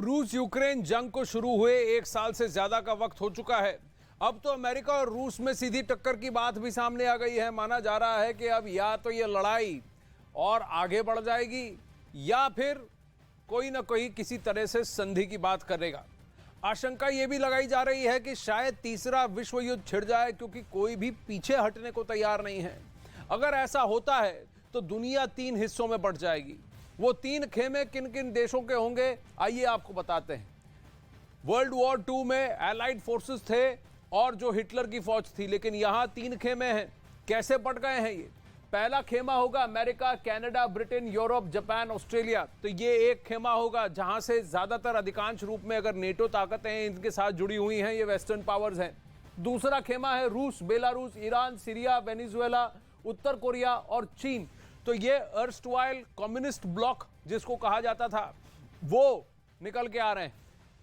रूस यूक्रेन जंग को शुरू हुए एक साल से ज्यादा का वक्त हो चुका है। अब तो अमेरिका और रूस में सीधी टक्कर की बात भी सामने आ गई है। माना जा रहा है कि अब या तो ये लड़ाई और आगे बढ़ जाएगी या फिर कोई ना कोई किसी तरह से संधि की बात करेगा। आशंका यह भी लगाई जा रही है कि शायद तीसरा विश्व युद्ध छिड़ जाए, क्योंकि कोई भी पीछे हटने को तैयार नहीं है। अगर ऐसा होता है तो दुनिया 3 हिस्सों में बढ़ जाएगी। वो 3 खेमे किन किन देशों के होंगे, आइए आपको बताते हैं। वर्ल्ड वॉर 2 में एलाइड फोर्सेस थे और जो हिटलर की फौज थी, लेकिन यहां 3 खेमे हैं। कैसे बढ़ गए हैं ये? पहला खेमा होगा America, Canada, Britain, Europe, Japan, Australia. तो ये एक खेमा होगा जहां से ज्यादातर अधिकांश रूप में अगर नेटो ताकतें इनके साथ जुड़ी हुई हैं, ये वेस्टर्न पावर्स हैं। दूसरा खेमा है रूस, बेलारूस, ईरान, सीरिया, वेनेजुएला, उत्तर कोरिया और चीन। तो ये अर्स्टवाइल कम्युनिस्ट ब्लॉक जिसको कहा जाता था, वो निकल के आ रहे हैं।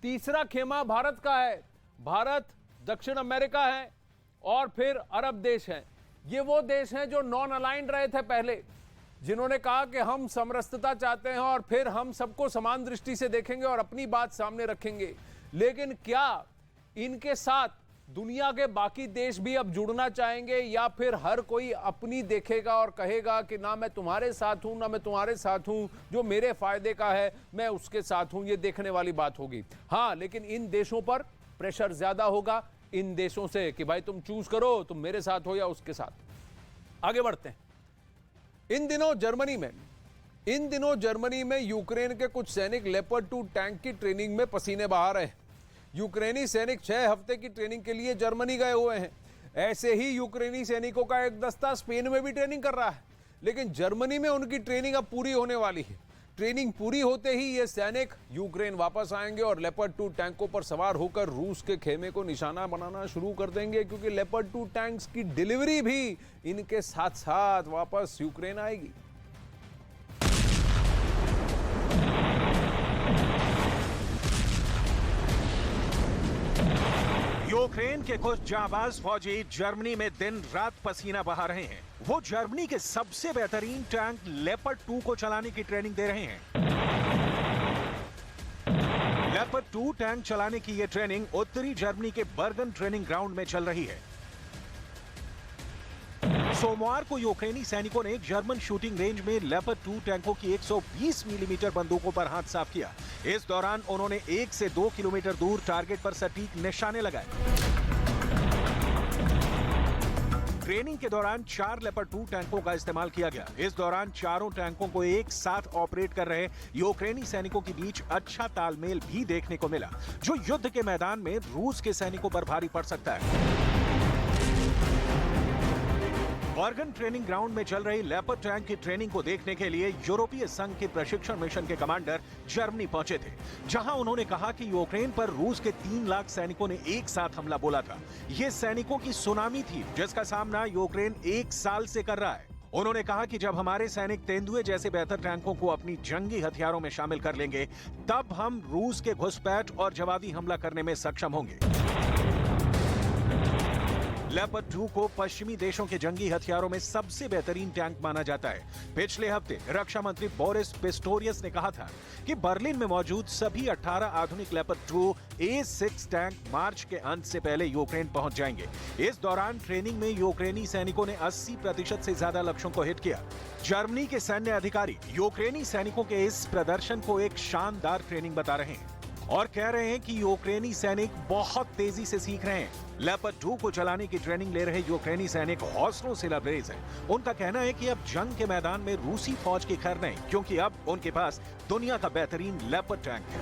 तीसरा खेमा भारत का है। भारत, दक्षिण अमेरिका है और फिर अरब देश हैं। ये वो देश हैं जो नॉन अलाइंड रहे थे पहले, जिन्होंने कहा कि हम समरसता चाहते हैं और फिर हम सबको समान दृष्टि से देखेंगे और अपनी बात सामने रखेंगे। लेकिन क्या इनके साथ दुनिया के बाकी देश भी अब जुड़ना चाहेंगे, या फिर हर कोई अपनी देखेगा और कहेगा कि ना मैं तुम्हारे साथ हूं ना मैं तुम्हारे साथ हूं, जो मेरे फायदे का है मैं उसके साथ हूं। ये देखने वाली बात होगी। हां, लेकिन इन देशों पर प्रेशर ज्यादा होगा इन देशों से कि भाई तुम चूज करो, तुम मेरे साथ हो या उसके साथ। आगे बढ़ते हैं। इन दिनों जर्मनी में यूक्रेन के कुछ सैनिक लेपर्ड 2 टैंक की ट्रेनिंग में पसीने बहा रहे हैं। यूक्रेनी सैनिक 6 हफ्ते की ट्रेनिंग के लिए जर्मनी गए हुए हैं। ऐसे ही यूक्रेनी सैनिकों का एक दस्ता स्पेन में भी ट्रेनिंग कर रहा है, लेकिन जर्मनी में उनकी ट्रेनिंग अब पूरी होने वाली है। ट्रेनिंग पूरी होते ही ये सैनिक यूक्रेन वापस आएंगे और लेपर्ड 2 टैंकों पर सवार होकर रूस के खेमे को निशाना बनाना शुरू कर देंगे, क्योंकि लेपर्ड 2 टैंक्स की डिलीवरी भी इनके साथ साथ वापस यूक्रेन आएगी। यूक्रेन के कुछ जांबाज फौजी जर्मनी में दिन रात पसीना बहा रहे हैं। वो जर्मनी के सबसे बेहतरीन टैंक लेपर्ड 2 को चलाने की ट्रेनिंग दे रहे हैं। लेपर्ड 2 टैंक चलाने की ये ट्रेनिंग उत्तरी जर्मनी के बर्गन ट्रेनिंग ग्राउंड में चल रही है। सोमवार को यूक्रेनी सैनिकों ने जर्मन शूटिंग रेंज में लेपर्ड 2 टैंकों की 120 मिलीमीटर बंदूकों पर हाथ साफ किया। इस दौरान उन्होंने 1 से 2 किलोमीटर दूर टारगेट पर सटीक निशाने लगाए। ट्रेनिंग के दौरान 4 लेपर्ड 2 टैंकों का इस्तेमाल किया गया। इस दौरान चारों टैंकों को एक साथ ऑपरेट कर रहे यूक्रेनी सैनिकों के बीच अच्छा तालमेल भी देखने को मिला, जो युद्ध के मैदान में रूस के सैनिकों पर भारी पड़ सकता है। बर्गन ट्रेनिंग ग्राउंड में चल रही लेपर्ड टैंक की ट्रेनिंग को देखने के लिए यूरोपीय संघ के प्रशिक्षण मिशन के कमांडर जर्मनी पहुंचे थे, जहां उन्होंने कहा कि यूक्रेन पर रूस के 3 लाख सैनिकों ने एक साथ हमला बोला था। ये सैनिकों की सुनामी थी जिसका सामना यूक्रेन 1 साल से कर रहा है। उन्होंने कहा कि जब हमारे सैनिक तेंदुए जैसे बेहतर टैंकों को अपनी जंगी हथियारों में शामिल कर लेंगे, तब हम रूस के घुसपैठ और जवाबी हमला करने में सक्षम होंगे। लेपर्ड 2 को पश्चिमी देशों के जंगी हथियारों में सबसे बेहतरीन टैंक माना जाता है। पिछले हफ्ते रक्षा मंत्री बोरिस पिस्टोरियस ने कहा था कि बर्लिन में मौजूद सभी 18 आधुनिक लेपर्ड 2 A6 टैंक मार्च के अंत से पहले यूक्रेन पहुंच जाएंगे। इस दौरान ट्रेनिंग में यूक्रेनी सैनिकों ने 80% से ज्यादा लक्ष्यों को हिट किया। जर्मनी के सैन्य अधिकारी यूक्रेनी सैनिकों के इस प्रदर्शन को एक शानदार ट्रेनिंग बता रहे हैं और कह रहे हैं कि यूक्रेनी सैनिक बहुत तेजी से सीख रहे हैं। लेपर्ड 2 को चलाने की ट्रेनिंग ले रहे यूक्रेनी सैनिक हौसलों से लबरेज हैं। उनका कहना है कि अब जंग के मैदान में रूसी फौज की खैर नहीं, क्योंकि अब उनके पास दुनिया का बेहतरीन लेपर्ड टैंक है।